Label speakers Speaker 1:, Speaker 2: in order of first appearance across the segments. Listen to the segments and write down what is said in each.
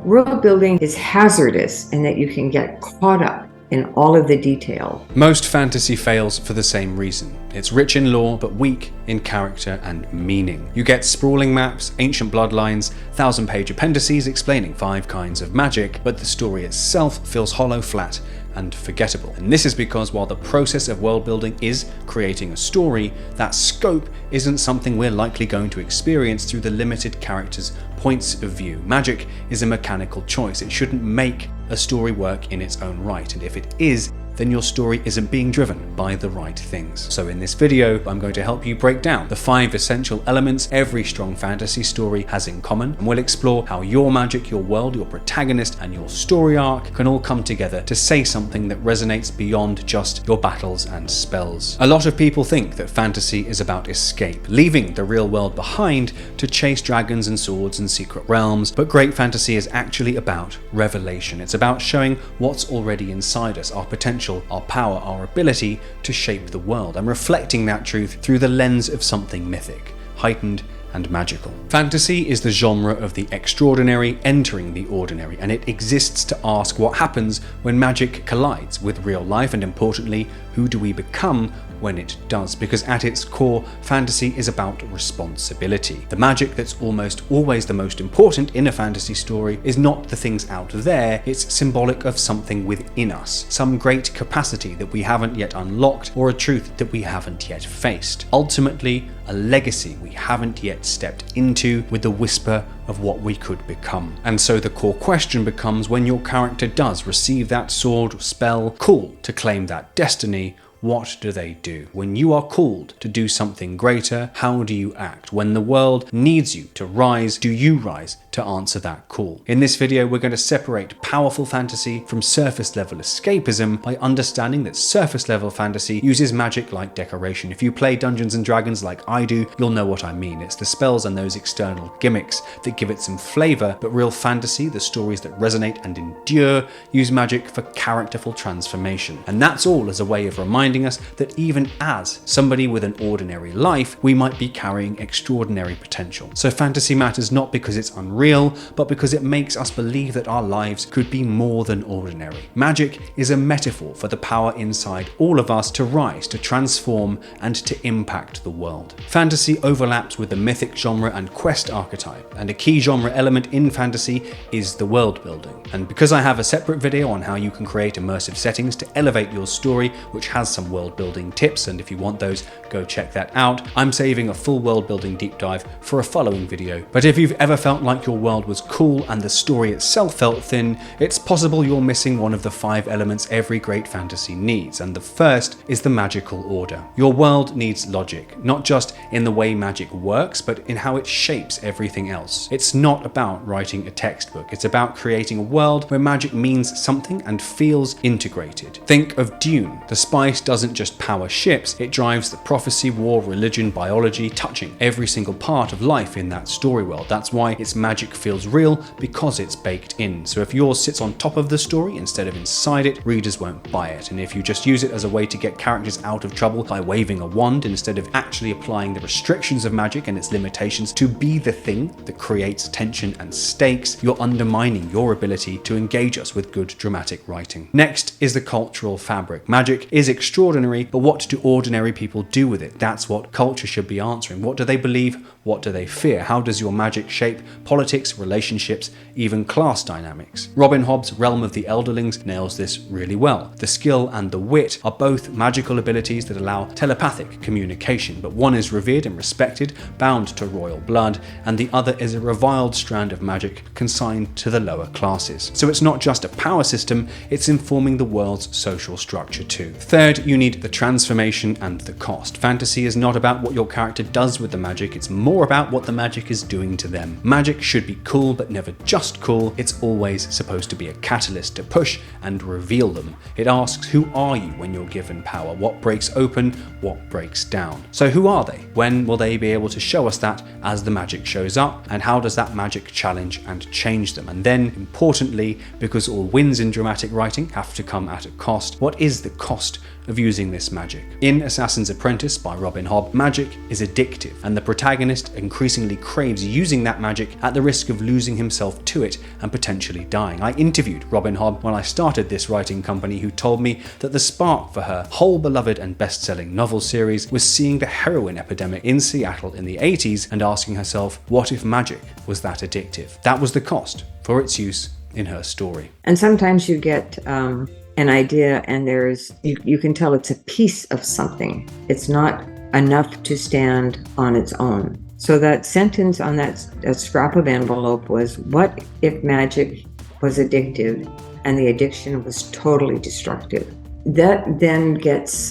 Speaker 1: world building is hazardous and that you can get caught up in all of the detail.
Speaker 2: Most fantasy fails for the same reason. It's rich in lore, but weak in character and meaning. You get sprawling maps, ancient bloodlines, 1,000-page appendices explaining 5 kinds of magic, but the story itself feels hollow, flat, and forgettable. And this is because while the process of world building is creating a story, that scope isn't something we're likely going to experience through the limited characters' points of view. Magic is a mechanical choice. It shouldn't make a story work in its own right, and if it is, then your story isn't being driven by the right things. So in this video, I'm going to help you break down the 5 essential elements every strong fantasy story has in common, and we'll explore how your magic, your world, your protagonist, and your story arc can all come together to say something that resonates beyond just your battles and spells. A lot of people think that fantasy is about escape, leaving the real world behind to chase dragons and swords and secret realms, but great fantasy is actually about revelation. It's about showing what's already inside us, our potential, our power, our ability to shape the world, and reflecting that truth through the lens of something mythic, heightened, and magical. Fantasy is the genre of the extraordinary entering the ordinary, and it exists to ask what happens when magic collides with real life, and importantly, who do we become when it does? Because at its core, fantasy is about responsibility. The magic that's almost always the most important in a fantasy story is not the things out there, it's symbolic of something within us, some great capacity that we haven't yet unlocked, or a truth that we haven't yet faced. Ultimately, a legacy we haven't yet stepped into with the whisper of what we could become. And so the core question becomes, when your character does receive that sword or spell, call to claim that destiny, what do they do? When you are called to do something greater, how do you act? When the world needs you to rise, do you rise to answer that call? In this video, we're going to separate powerful fantasy from surface level escapism by understanding that surface level fantasy uses magic like decoration. If you play Dungeons and Dragons like I do, you'll know what I mean. It's the spells and those external gimmicks that give it some flavor, but real fantasy, the stories that resonate and endure, use magic for characterful transformation. And that's all as a way of reminding us that even as somebody with an ordinary life, we might be carrying extraordinary potential. So fantasy matters not because it's unreal, but because it makes us believe that our lives could be more than ordinary. Magic is a metaphor for the power inside all of us to rise, to transform, and to impact the world. Fantasy overlaps with the mythic genre and quest archetype, and a key genre element in fantasy is the world building. And because I have a separate video on how you can create immersive settings to elevate your story, which has some world building tips, and if you want those, go check that out, I'm saving a full world building deep dive for a following video. But if you've ever felt like your world was cool and the story itself felt thin, it's possible you're missing one of the 5 elements every great fantasy needs, and the first is the magical order. Your world needs logic, not just in the way magic works, but in how it shapes everything else. It's not about writing a textbook, it's about creating a world where magic means something and feels integrated. Think of Dune. The spice doesn't just power ships, it drives the prophecy, war, religion, biology, touching every single part of life in that story world. That's why its magic feels real, because it's baked in. So if yours sits on top of the story instead of inside it, readers won't buy it. And if you just use it as a way to get characters out of trouble by waving a wand instead of actually applying the restrictions of magic and its limitations to be the thing that creates tension and stakes, you're undermining your ability to engage us with good dramatic writing. Next is the cultural fabric. Magic is extraordinary, but what do ordinary people do with it? That's what culture should be answering. What do they believe? What do they fear? How does your magic shape politics, relationships, even class dynamics? Robin Hobb's Realm of the Elderlings nails this really well. The skill and the wit are both magical abilities that allow telepathic communication, but one is revered and respected, bound to royal blood, and the other is a reviled strand of magic consigned to the lower classes. So it's not just a power system, it's informing the world's social structure too. Third, you need the transformation and the cost. Fantasy is not about what your character does with the magic, it's more about what the magic is doing to them. Magic should be cool, but never just cool. It's always supposed to be a catalyst to push and reveal them. It asks, who are you when you're given power? What breaks open? What breaks down? So who are they? When will they be able to show us that as the magic shows up? And how does that magic challenge and change them? And then, importantly, because all wins in dramatic writing have to come at a cost, what is the cost of using this magic? In Assassin's Apprentice by Robin Hobb, magic is addictive, and the protagonist protagonist increasingly craves using that magic at the risk of losing himself to it and potentially dying. I interviewed Robin Hobb when I started this writing company, who told me that the spark for her whole beloved and best-selling novel series was seeing the heroin epidemic in Seattle in the 80s and asking herself, what if magic was that addictive? That was the cost for its use in her story.
Speaker 1: And sometimes you get an idea and you can tell it's a piece of something. It's not enough to stand on its own. So that sentence on that scrap of envelope was, what if magic was addictive and the addiction was totally destructive? That then gets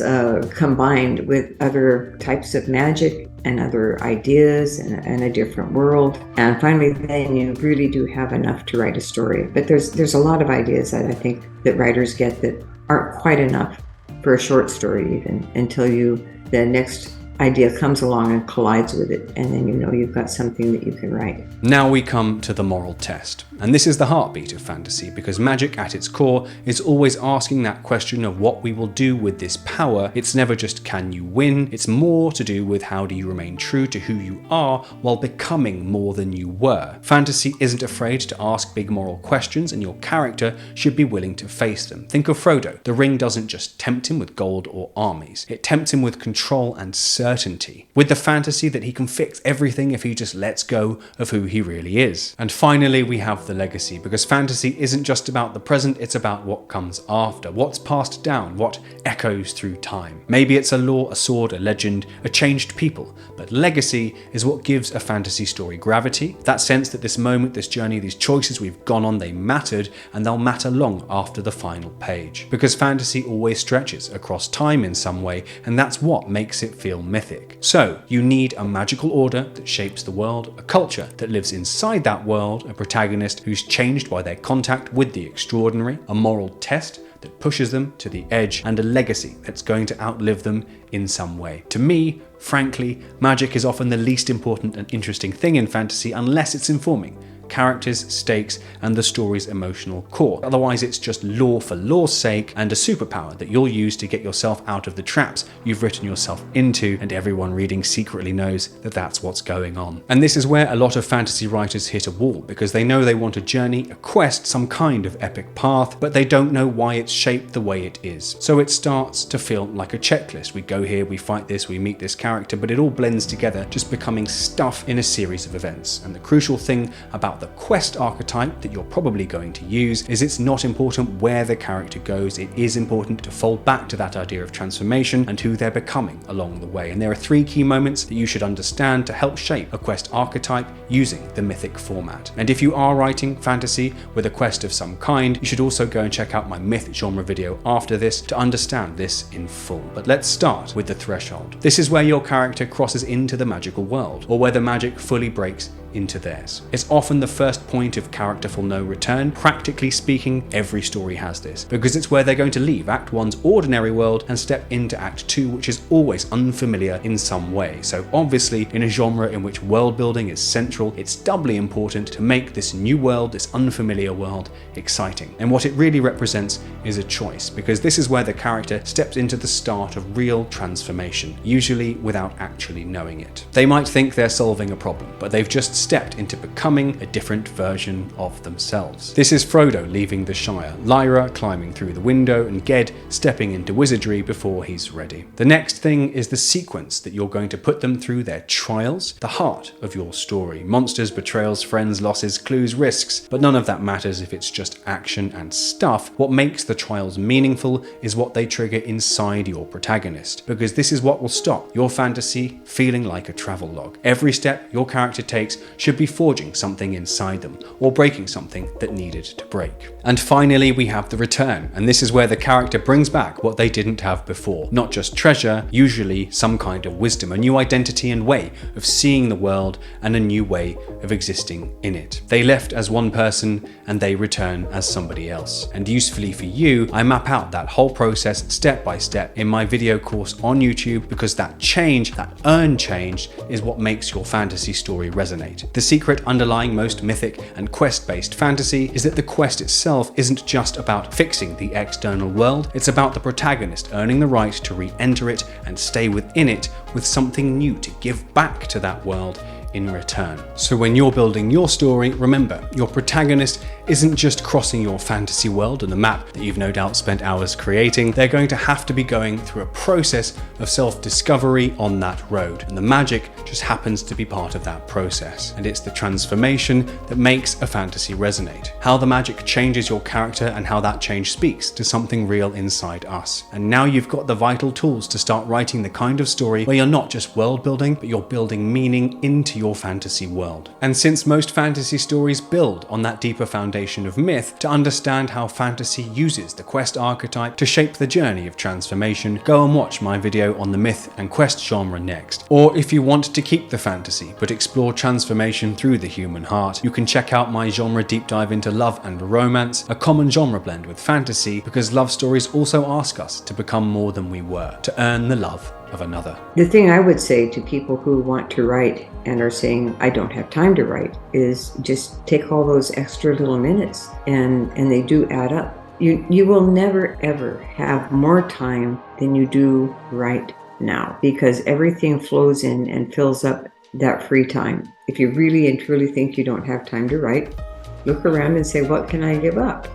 Speaker 1: combined with other types of magic and other ideas and a different world. And finally, then you really do have enough to write a story. But there's a lot of ideas that I think that writers get that aren't quite enough for a short story even, until the next idea comes along and collides with it, and then you know you've got something that you can write.
Speaker 2: Now we come to the moral test. And this is the heartbeat of fantasy, because magic at its core is always asking that question of what we will do with this power. It's never just can you win, it's more to do with how do you remain true to who you are while becoming more than you were. Fantasy isn't afraid to ask big moral questions, and your character should be willing to face them. Think of Frodo. The ring doesn't just tempt him with gold or armies, it tempts him with control and certainty, with the fantasy that he can fix everything if he just lets go of who he really is. And finally, we have the legacy, because fantasy isn't just about the present, it's about what comes after, what's passed down, what echoes through time. Maybe it's a lore, a sword, a legend, a changed people, but legacy is what gives a fantasy story gravity, that sense that this moment, this journey, these choices we've gone on, they mattered, and they'll matter long after the final page. Because fantasy always stretches across time in some way, and that's what makes it feel mythic. So, you need a magical order that shapes the world, a culture that lives inside that world, a protagonist who's changed by their contact with the extraordinary, a moral test that pushes them to the edge, and a legacy that's going to outlive them in some way. To me, frankly, magic is often the least important and interesting thing in fantasy unless it's informing characters, stakes, and the story's emotional core. Otherwise, it's just lore for lore's sake and a superpower that you'll use to get yourself out of the traps you've written yourself into, and everyone reading secretly knows that that's what's going on. And this is where a lot of fantasy writers hit a wall, because they know they want a journey, a quest, some kind of epic path, but they don't know why it's shaped the way it is. So it starts to feel like a checklist. We go here, we fight this, we meet this character, but it all blends together, just becoming stuff in a series of events. And the crucial thing about the quest archetype that you're probably going to use is it's not important where the character goes, it is important to fold back to that idea of transformation and who they're becoming along the way. And there are 3 key moments that you should understand to help shape a quest archetype using the mythic format. And if you are writing fantasy with a quest of some kind, you should also go and check out my myth genre video after this to understand this in full. But let's start with the threshold. This is where your character crosses into the magical world, or where the magic fully breaks into theirs. It's often the first point of characterful no return. Practically speaking, every story has this, because it's where they're going to leave Act 1's ordinary world and step into Act 2, which is always unfamiliar in some way. So obviously, in a genre in which world building is central, it's doubly important to make this new world, this unfamiliar world, exciting. And what it really represents is a choice, because this is where the character steps into the start of real transformation, usually without actually knowing it. They might think they're solving a problem, but they've just stepped into becoming a different version of themselves. This is Frodo leaving the Shire, Lyra climbing through the window, and Ged stepping into wizardry before he's ready. The next thing is the sequence that you're going to put them through, their trials, the heart of your story. Monsters, betrayals, friends, losses, clues, risks, but none of that matters if it's just action and stuff. What makes the trials meaningful is what they trigger inside your protagonist, because this is what will stop your fantasy feeling like a travelogue. Every step your character takes should be forging something inside them, or breaking something that needed to break. And finally, we have the return, and this is where the character brings back what they didn't have before. Not just treasure, usually some kind of wisdom, a new identity and way of seeing the world, and a new way of existing in it. They left as one person, and they return as somebody else. And usefully for you, I map out that whole process step by step in my video course on YouTube, because that change, that earned change, is what makes your fantasy story resonate. The secret underlying most mythic and quest-based fantasy is that the quest itself isn't just about fixing the external world, it's about the protagonist earning the right to re-enter it and stay within it with something new to give back to that world in return. So when you're building your story, remember, your protagonist isn't just crossing your fantasy world and the map that you've no doubt spent hours creating. They're going to have to be going through a process of self-discovery on that road, and the magic just happens to be part of that process. And it's the transformation that makes a fantasy resonate. How the magic changes your character and how that change speaks to something real inside us. And now you've got the vital tools to start writing the kind of story where you're not just world building, but you're building meaning into your fantasy world. And since most fantasy stories build on that deeper foundation of myth, to understand how fantasy uses the quest archetype to shape the journey of transformation, go and watch my video on the myth and quest genre next. Or if you want to keep the fantasy but explore transformation through the human heart, you can check out my genre deep dive into love and romance, a common genre blend with fantasy, because love stories also ask us to become more than we were, to earn the love of another.
Speaker 1: The thing I would say to people who want to write and are saying, I don't have time to write, is just take all those extra little minutes, and they do add up. You will never ever have more time than you do right now, because everything flows in and fills up that free time. If you really and truly think you don't have time to write, look around and say, what can I give up?